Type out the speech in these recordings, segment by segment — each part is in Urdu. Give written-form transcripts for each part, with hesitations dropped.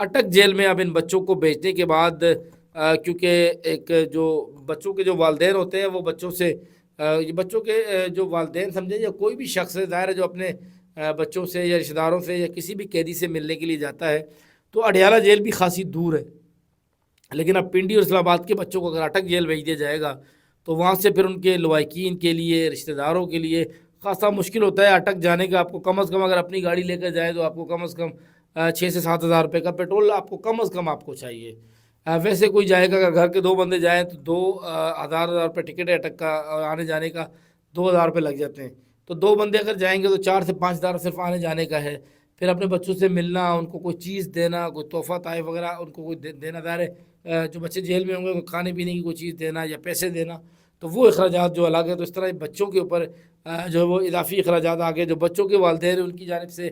اٹک جیل میں اب ان بچوں کو بھیجنے کے بعد کیونکہ ایک جو بچوں کے جو والدین ہوتے ہیں وہ بچوں سے یہ بچوں کے جو والدین سمجھیں یا کوئی بھی شخص ہے ظاہر ہے جو اپنے بچوں سے یا رشتہ داروں سے یا کسی بھی قیدی سے ملنے کے لیے جاتا ہے تو اڈیالہ جیل بھی خاصی دور ہے، لیکن اب پنڈی اور اسلام آباد کے بچوں کو اگر اٹک جیل بھیج دیا جائے گا تو وہاں سے پھر ان کے لوائقین کے لیے رشتہ داروں کے لیے خاصا مشکل ہوتا ہے اٹک جانے کا۔ آپ کو کم از کم اگر اپنی گاڑی لے کر جائے تو آپ کو کم از کم 6 سے 7 ہزار روپے کا پیٹرول آپ کو کم از کم آپ کو چاہیے۔ ویسے کوئی جائے گا اگر گھر کے 2 بندے جائیں تو 2 ہزار روپے ٹکٹ ہے اٹک کا، اور آنے جانے کا 2 ہزار روپے لگ جاتے ہیں۔ تو 2 بندے اگر جائیں گے تو 4 سے 5 ہزار صرف آنے جانے کا ہے، پھر اپنے بچوں سے ملنا، ان کو کوئی چیز دینا، کوئی تحفہ تحائف وغیرہ ان کو کوئی دینا دار ہے، جو بچے جیل میں ہوں گے کھانے پینے کی کوئی چیز دینا یا پیسے دینا، تو وہ اخراجات جو الگ ہے۔ تو اس طرح بچوں کے اوپر جو ہے وہ اضافی اخراجات آگے جو بچوں کے والدین ہیں ان کی جانب سے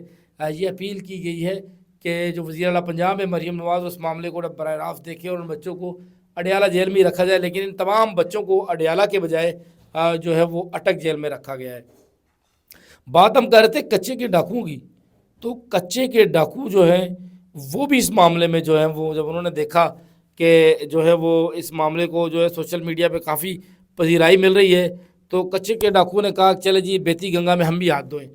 یہ اپیل کی گئی ہے کہ جو وزیر اعلیٰ پنجاب ہے مریم نواز اس معاملے کو براہ راست دیکھے اور ان بچوں کو اڈیالہ جیل میں ہی رکھا جائے، لیکن ان تمام بچوں کو اڈیالہ کے بجائے جو ہے وہ اٹک جیل میں رکھا گیا ہے۔ بات ہم کر رہے تھے کچے کے ڈاکوؤں کی، تو کچے کے ڈاکو جو ہیں وہ بھی اس معاملے میں جو ہے وہ جب انہوں نے دیکھا کہ جو ہے وہ اس معاملے کو جو ہے سوشل میڈیا پہ کافی پذیرائی مل رہی ہے، تو کچے کے ڈاکو نے کہا چلے جی بیتی گنگا میں ہم بھی ہاتھ دھوئیں۔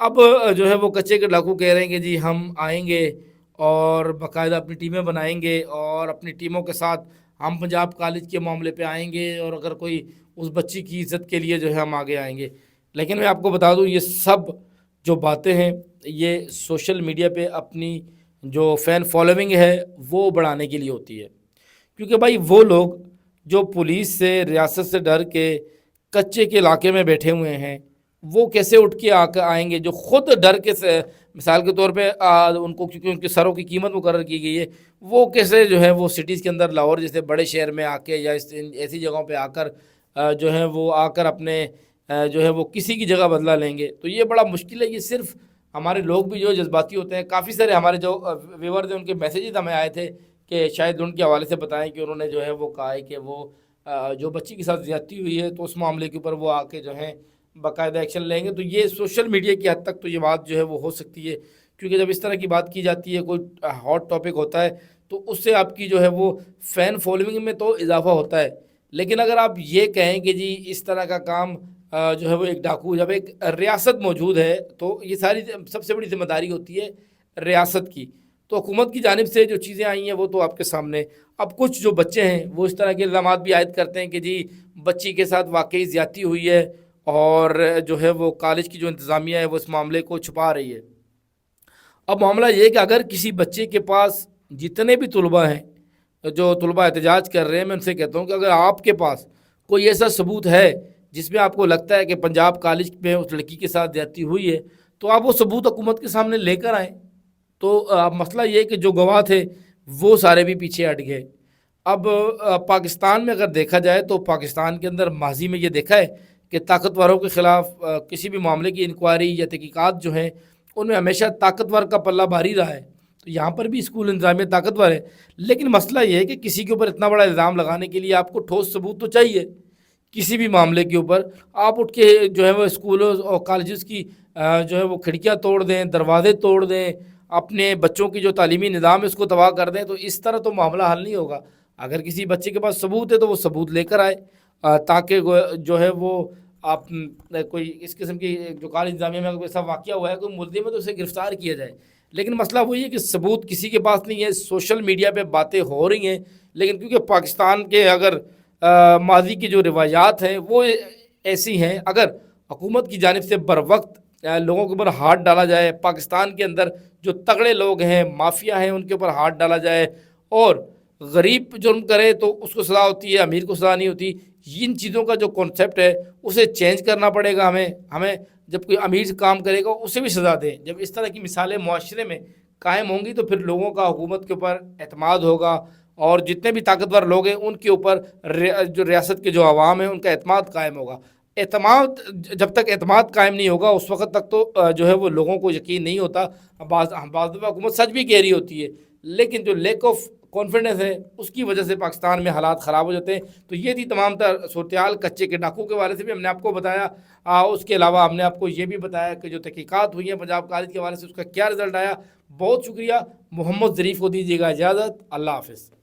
اب جو ہے وہ کچے کے ڈاکو کہہ رہے ہیں کہ جی ہم آئیں گے اور باقاعدہ اپنی ٹیمیں بنائیں گے اور اپنی ٹیموں کے ساتھ ہم پنجاب کالج کے معاملے پہ آئیں گے، اور اگر کوئی اس بچی کی عزت کے لیے جو ہے ہم آگے آئیں گے۔ لیکن میں آپ کو بتا دوں یہ سب جو باتیں ہیں یہ سوشل میڈیا پہ اپنی جو فین فالوئنگ ہے وہ بڑھانے کے لیے ہوتی ہے، کیونکہ بھائی وہ لوگ جو پولیس سے ریاست سے ڈر کے کچے کے علاقے میں بیٹھے ہوئے ہیں وہ کیسے اٹھ کے آئیں گے، جو خود ڈر کے مثال کے طور پہ ان کو کیونکہ ان کے سروں کی قیمت مقرر کی گئی ہے، وہ کیسے جو ہے وہ سٹیز کے اندر لاہور جیسے بڑے شہر میں آ کے یا ایسی جگہوں پہ آ کر جو ہے وہ آ کر اپنے جو ہے وہ کسی کی جگہ بدلا لیں گے۔ تو یہ بڑا مشکل ہے، یہ صرف ہمارے لوگ بھی جو جذباتی ہوتے ہیں۔ کافی سارے ہمارے جو ویورز ہیں ان کے میسیجز ہمیں آئے تھے کہ شاید ان کے حوالے سے بتائیں کہ انہوں نے جو ہے وہ کہا ہے کہ وہ جو بچی کے ساتھ زیادتی ہوئی ہے تو اس معاملے کے اوپر وہ آ کے جو ہیں باقاعدہ ایکشن لیں گے۔ تو یہ سوشل میڈیا کی حد تک تو یہ بات جو ہے وہ ہو سکتی ہے، کیونکہ جب اس طرح کی بات کی جاتی ہے کوئی ہاٹ ٹاپک ہوتا ہے تو اس سے آپ کی جو ہے وہ فین فالوئنگ میں تو اضافہ ہوتا ہے، لیکن اگر آپ یہ کہیں کہ جی اس طرح کا کام جو ہے وہ ایک ڈاکو جب ایک ریاست موجود ہے تو یہ ساری سب سے بڑی ذمہ داری ہوتی ہے ریاست کی۔ تو حکومت کی جانب سے جو چیزیں آئی ہیں وہ تو آپ کے سامنے۔ اب کچھ جو بچے ہیں وہ اس طرح کے الزامات بھی عائد کرتے ہیں کہ جی بچی کے ساتھ واقعی زیادتی ہوئی ہے اور جو ہے وہ کالج کی جو انتظامیہ ہے وہ اس معاملے کو چھپا رہی ہے۔ اب معاملہ یہ ہے کہ اگر کسی بچے کے پاس جتنے بھی طلباء ہیں جو طلباء احتجاج کر رہے ہیں، میں ان سے کہتا ہوں کہ اگر آپ کے پاس کوئی ایسا ثبوت ہے جس میں آپ کو لگتا ہے کہ پنجاب کالج میں اس لڑکی کے ساتھ زیادتی ہوئی ہے تو آپ وہ ثبوت حکومت کے سامنے لے کر آئیں۔ تو مسئلہ یہ ہے کہ جو گواہ تھے وہ سارے بھی پیچھے ہٹ گئے۔ اب پاکستان میں اگر دیکھا جائے تو پاکستان کے اندر ماضی میں یہ دیکھا ہے کہ طاقتوروں کے خلاف کسی بھی معاملے کی انکوائری یا تحقیقات جو ہیں ان میں ہمیشہ طاقتور کا پلہ بھاری رہا ہے۔ تو یہاں پر بھی اسکول انتظامیہ طاقتور ہے، لیکن مسئلہ یہ ہے کہ کسی کے اوپر اتنا بڑا الزام لگانے کے لیے آپ کو ٹھوس ثبوت تو چاہیے۔ کسی بھی معاملے کے اوپر آپ اٹھ کے جو ہے وہ اسکولوں اور کالجز کی جو ہے وہ کھڑکیاں توڑ دیں، دروازے توڑ دیں، اپنے بچوں کی جو تعلیمی نظام ہے اس کو تباہ کر دیں، تو اس طرح تو معاملہ حل نہیں ہوگا۔ اگر کسی بچے کے پاس ثبوت ہے تو وہ ثبوت لے کر آئے تاکہ جو ہے وہ آپ کوئی اس قسم کی جو کالج انتظامیہ میں کوئی ایسا واقعہ ہوا ہے کوئی ملزم ہے تو اسے گرفتار کیا جائے۔ لیکن مسئلہ وہی ہے کہ ثبوت کسی کے پاس نہیں ہے، سوشل میڈیا پہ باتیں ہو رہی ہیں، لیکن کیونکہ پاکستان کے اگر ماضی کی جو روایات ہیں وہ ایسی ہیں، اگر حکومت کی جانب سے بر وقت لوگوں کے اوپر ہاتھ ڈالا جائے، پاکستان کے اندر جو تگڑے لوگ ہیں مافیا ہیں ان کے اوپر ہاتھ ڈالا جائے اور غریب جرم کرے تو اس کو سزا ہوتی ہے، امیر کو سزا نہیں ہوتی، ان چیزوں کا جو کانسیپٹ ہے اسے چینج کرنا پڑے گا ہمیں جب کوئی امیر کام کرے گا اسے بھی سزا دیں۔ جب اس طرح کی مثالیں معاشرے میں قائم ہوں گی تو پھر لوگوں کا حکومت کے اوپر اعتماد ہوگا، اور جتنے بھی طاقتور لوگ ہیں ان کے اوپر جو ریاست کے جو عوام ہیں ان کا اعتماد قائم ہوگا۔ اعتماد جب تک اعتماد قائم نہیں ہوگا اس وقت تک تو جو ہے وہ لوگوں کو یقین نہیں ہوتا۔ بعض دفعہ حکومت سچ بھی کہہ رہی ہوتی ہے، لیکن جو لیک آف کانفیڈنس ہے اس کی وجہ سے پاکستان میں حالات خراب ہو جاتے ہیں۔ تو یہ تھی تمام تر صورتحال کچے کے ڈاکو کے بارے سے بھی ہم نے آپ کو بتایا۔ اس کے علاوہ ہم نے آپ کو یہ بھی بتایا کہ جو تحقیقات ہوئی ہیں پنجاب کالج کے حوالے سے اس کا کیا رزلٹ آیا۔ بہت شکریہ۔ محمد ظریف کو دیجیے گا اجازت۔ اللہ حافظ۔